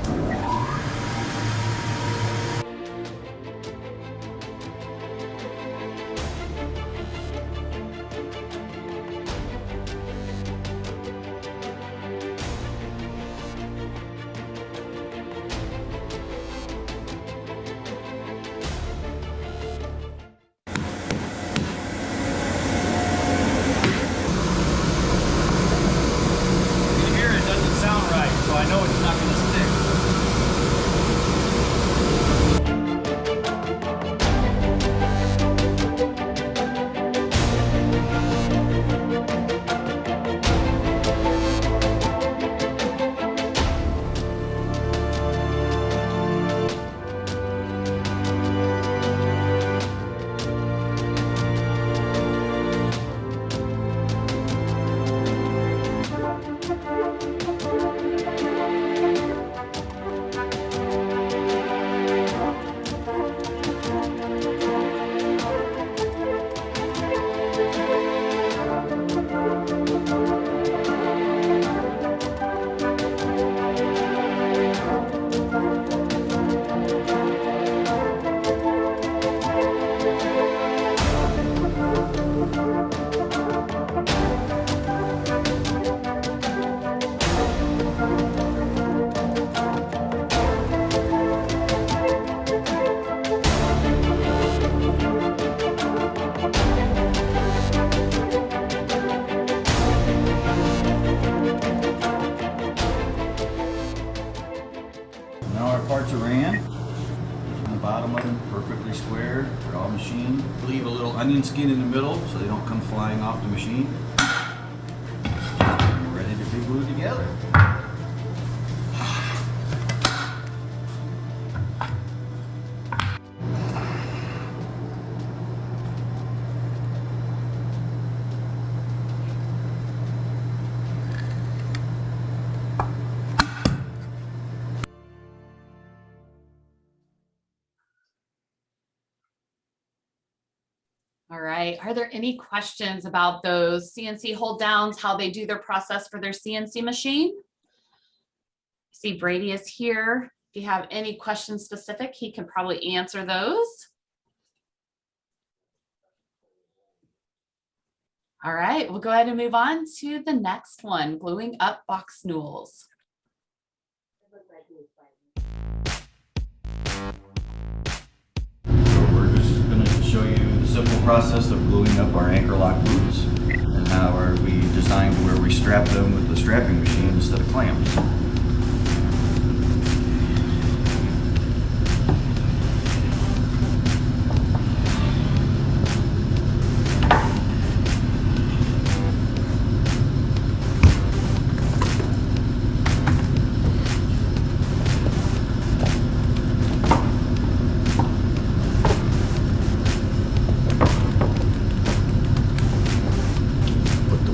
I know it's not going to stick. Parts are ran. On the bottom of them, perfectly square. They're all machined. Leave a little onion skin in the middle so they don't come flying off the machine. And we're ready to be glued together. All right. Are there any questions about those CNC hold downs, how they do their process for their CNC machine? I see Brady is here. If you have any questions specific, he can probably answer those. All right, we'll go ahead and move on to the next one, gluing up box newels. We're just going to show you the simple process of gluing up our Anchor-Lok boots and how we designed where we strap them with the strapping machine instead of clamps.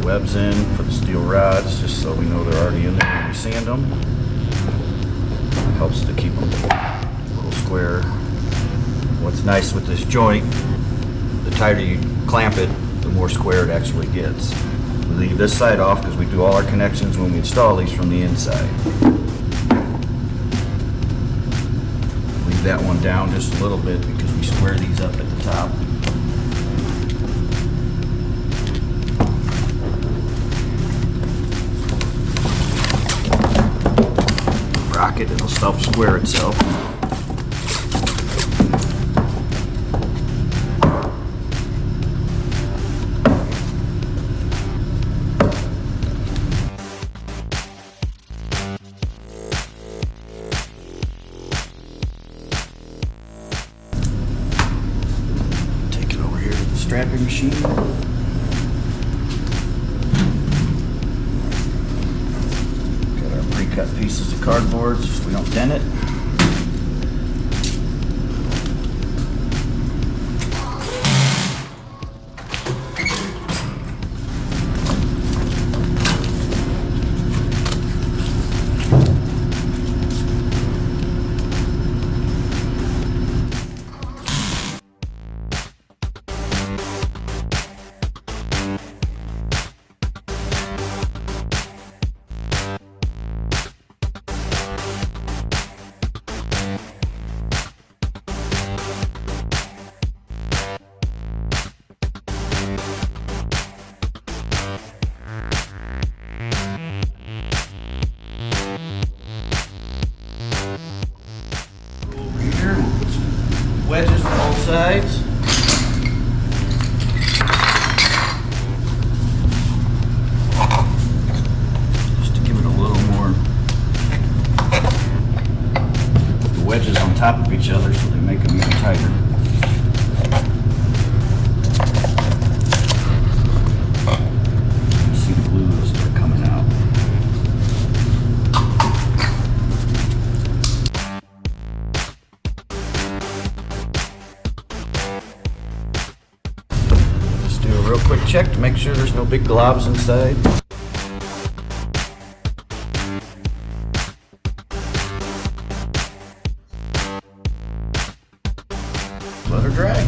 Webs in for the steel rods, just so we know they're already in there when we sand them. Helps to keep them a little square. What's nice with this joint, the tighter you clamp it, the more square it actually gets. We leave this side off because we do all our connections when we install these from the inside. Leave that one down just a little bit because we square these up at the top. Rocket, it'll self-square itself. Take it over here to the strapping machine. Got our pre-cut pieces of cardboard so we don't dent it. Wedges on both sides. Just to give it a little more. Put the wedges on top of each other so they make them even tighter. See the glue will start coming out. Real quick check to make sure there's no big globs inside. Let her dry.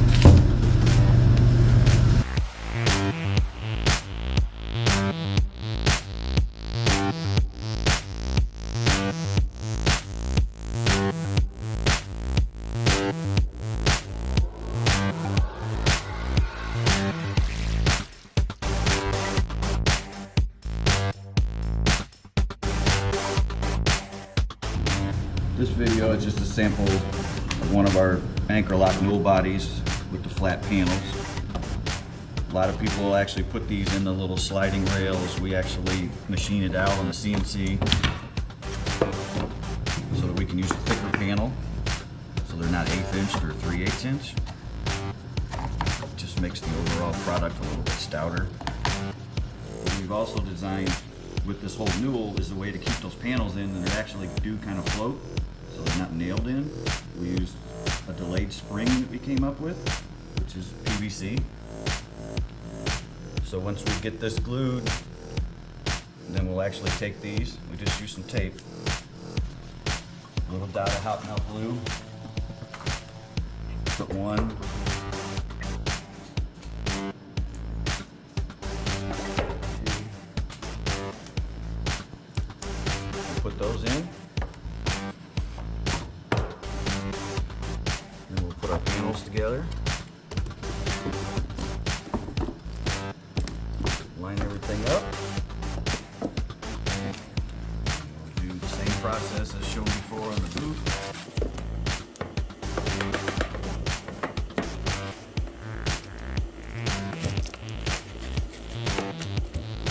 This video is just a sample of one of our Anchor-Lok Newel bodies with the flat panels. A lot of people actually put these in the little sliding rails. We actually machine it out on the CNC so that we can use a thicker panel, so they're not 1/8 inch, they're 3/8 inch. It just makes the overall product a little bit stouter. What we've also designed with this whole newel is a way to keep those panels in, and they actually do kind of float, so they're not nailed in. We used a delayed spring that we came up with, which is PVC. So once we get this glued, then we'll actually take these, we just use some tape, a little dot of hot melt glue, put one, put those in. Then we'll put our panels together. Line everything up. We'll do the same process as shown before on the booth.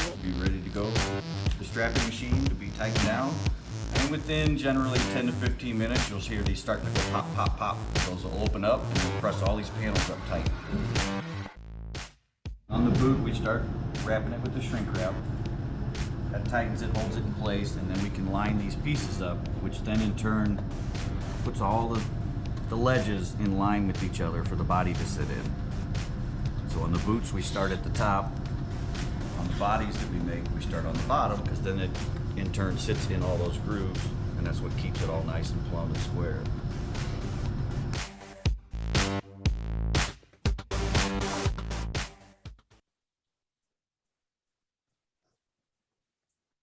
We'll be ready to go. The strapping machine to be tightened down. And within generally 10 to 15 minutes, you'll hear these start to go pop, pop, pop. Those will open up and we'll press all these panels up tight. On the boot, we start wrapping it with the shrink wrap. That tightens it, holds it in place, and then we can line these pieces up, which then in turn puts all the ledges in line with each other for the body to sit in. So on the boots, we start at the top. On the bodies that we make, we start on the bottom, because then it in turn sits in all those grooves, and that's what keeps it all nice and plumb and square.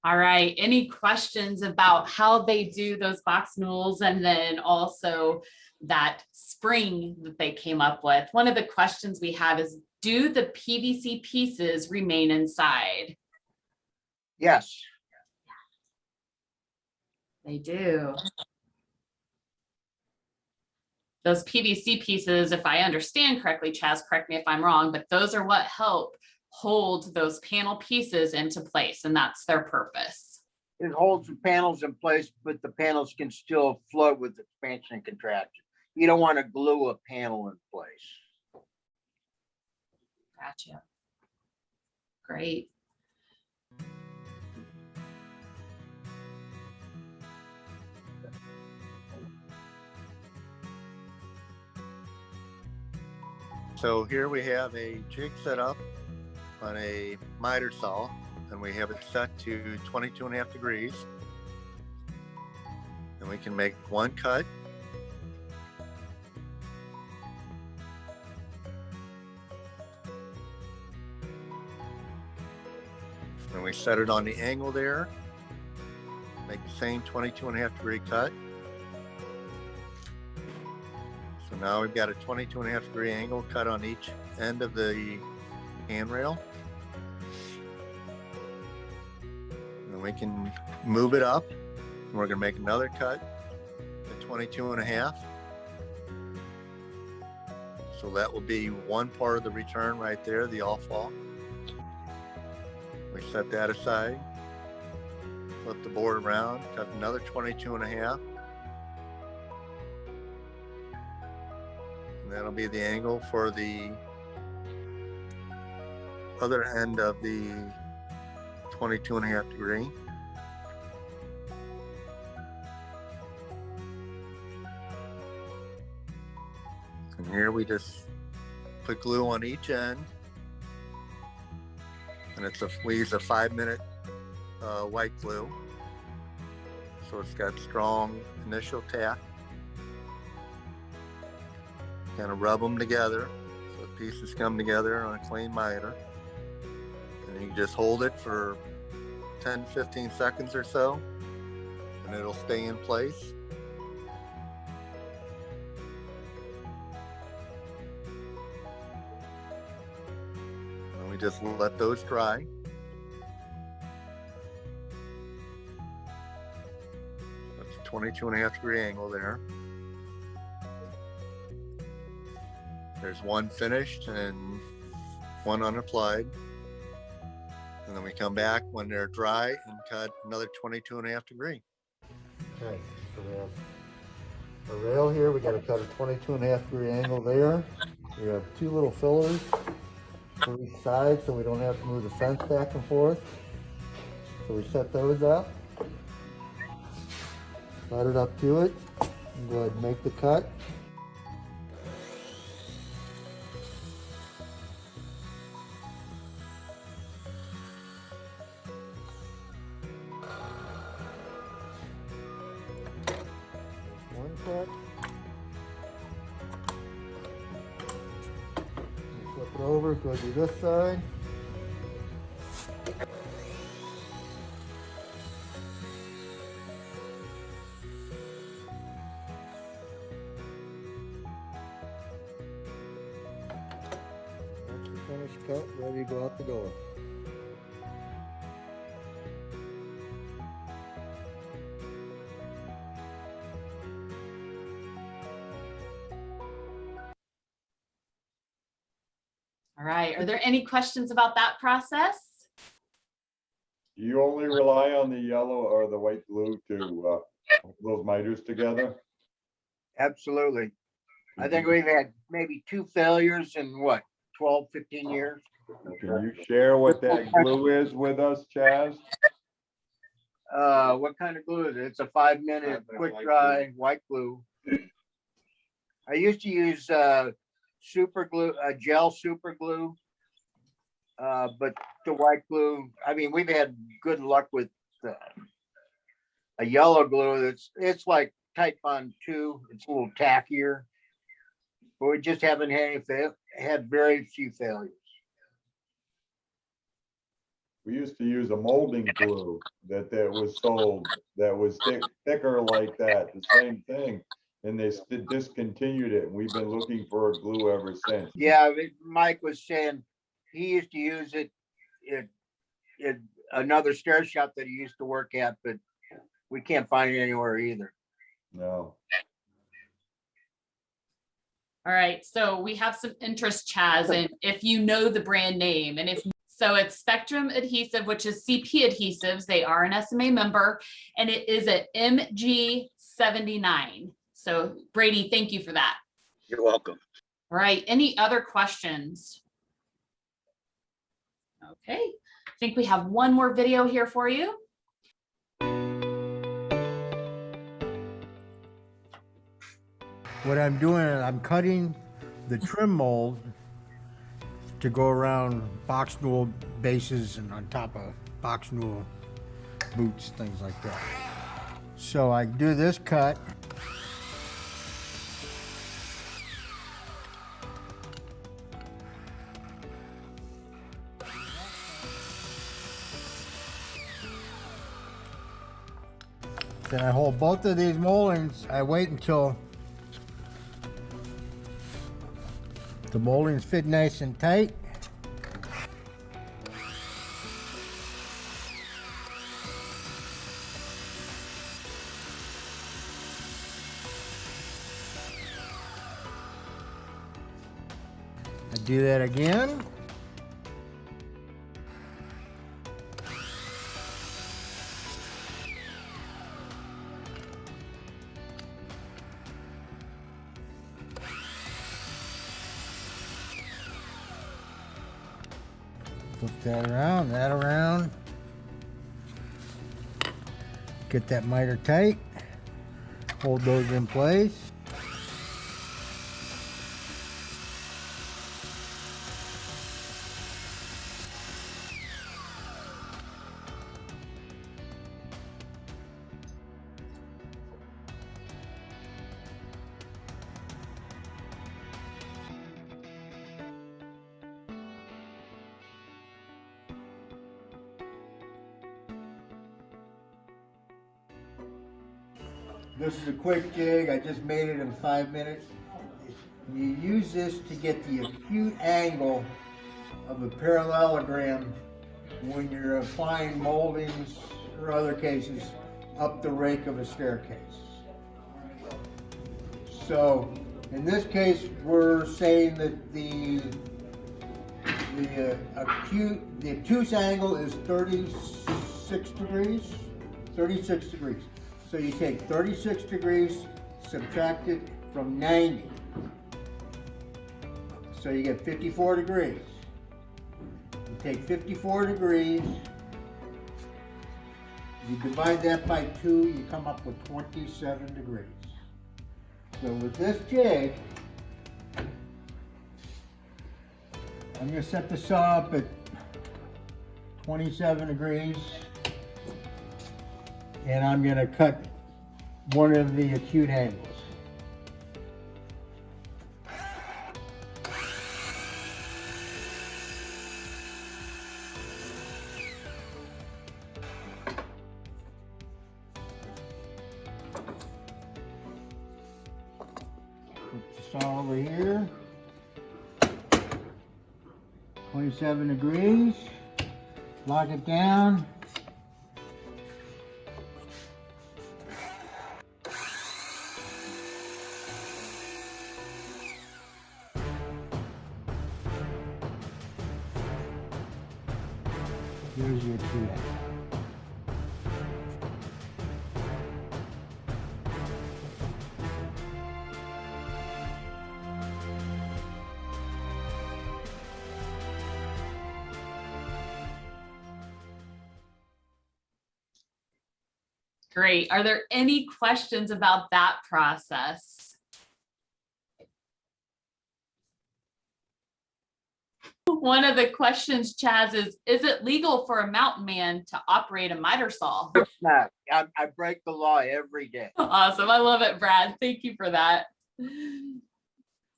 All right, any questions about how they do those box newels, and then also that spring that they came up with? One of the questions we have is, do the PVC pieces remain inside? Yes. They do. Those PVC pieces, if I understand correctly, Chaz, correct me if I'm wrong, but those are what help hold those panel pieces into place, and that's their purpose. It holds the panels in place, but the panels can still float with expansion and contraction. You don't want to glue a panel in place. Gotcha. Great. So here we have a jig set up on a miter saw, and we have it set to 22.5 degrees. And we can make one cut. And we set it on the angle there. Make the same 22.5 degree cut. So now we've got a 22.5 degree angle cut on each end of the handrail. And we can move it up. And we're going to make another cut at 22.5. So that will be one part of the return right there, the all fall. We set that aside. Flip the board around, cut another 22.5. And that'll be the angle for the other end of the 22.5 degree. And here we just put glue on each end. And we use a 5-minute white glue. So it's got strong initial tack. Kind of rub them together so the pieces come together on a clean miter. And you just hold it for 10-15 seconds or so, and it'll stay in place. And we just let those dry. That's a 22.5 degree angle there. There's one finished and one unapplied. And then we come back when they're dry and cut another 22.5 degree. Okay, so we have a rail here. We got to cut a 22.5 degree angle there. We have 2 little fillers for each side so we don't have to move the fence back and forth. So we set those up. Slide it up to it. And go ahead and make the cut. Cut. Flip it over, go to this side. That's the finished cut, ready to go out the door. All right. Are there any questions about that process? You only rely on the yellow or the white glue to put those miters together? Absolutely. I think we've had maybe 2 failures in what, 12, 15 years? Can you share what that glue is with us, Chaz? What kind of glue is it? It's a 5-minute quick dry white glue. I used to use super glue, gel super glue. But the white glue, I mean, we've had good luck with a yellow glue. It's like Type Bond 2. It's a little tackier, but we just haven't had very few failures. We used to use a molding glue that was sold that was thicker like that, the same thing. And they discontinued it. And we've been looking for a glue ever since. Yeah, Mike was saying he used to use it at another stair shop that he used to work at, but we can't find it anywhere either. No. All right. So we have some interest, Chaz, and if you know the brand name, and so it's Spectrum Adhesive, which is CP Adhesives. They are an SMA member, and it is at MG79. So Brady, thank you for that. You're welcome. All right. Any other questions? Okay, I think we have one more video here for you. What I'm doing is I'm cutting the trim mold to go around box newel bases and on top of box newel boots, things like that. So I do this cut. Then I hold both of these moldings. I wait until the moldings fit nice and tight. I do that again. Flip that around. Get that miter tight. Hold those in place. This is a quick jig. I just made it in 5 minutes. You use this to get the acute angle of a parallelogram when you're applying moldings or other cases up the rake of a staircase. So in this case, we're saying that the obtuse angle is 36 degrees. 36 degrees. So you take 36 degrees, subtract it from 90. So you get 54 degrees. You take 54 degrees, you divide that by 2, you come up with 27 degrees. So with this jig, I'm going to set the saw up at 27 degrees. And I'm going to cut one of the acute angles. Put the saw over here. 27 degrees. Lock it down. Here's your tree. Great. Are there any questions about that process? One of the questions, Chaz, is it legal for a mountain man to operate a miter saw? It's not. I break the law every day. Awesome. I love it, Brad. Thank you for that.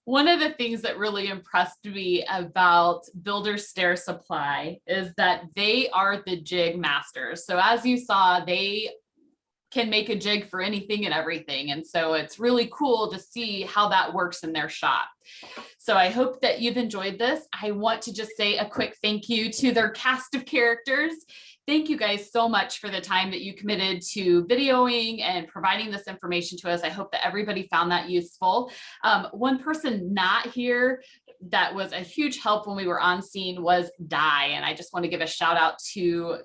One of the things that really impressed me about Builder Stair Supply is that they are the jig masters. So as you saw, they can make a jig for anything and everything. And so it's really cool to see how that works in their shop. So I hope that you've enjoyed this. I want to just say a quick thank you to their cast of characters. Thank you guys so much for the time that you committed to videoing and providing this information to us. I hope that everybody found that useful. One person not here that was a huge help when we were on scene was Di. And I just want to give a shout out to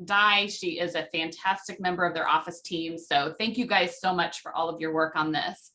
Di. She is a fantastic member of their office team. So thank you guys so much for all of your work on this.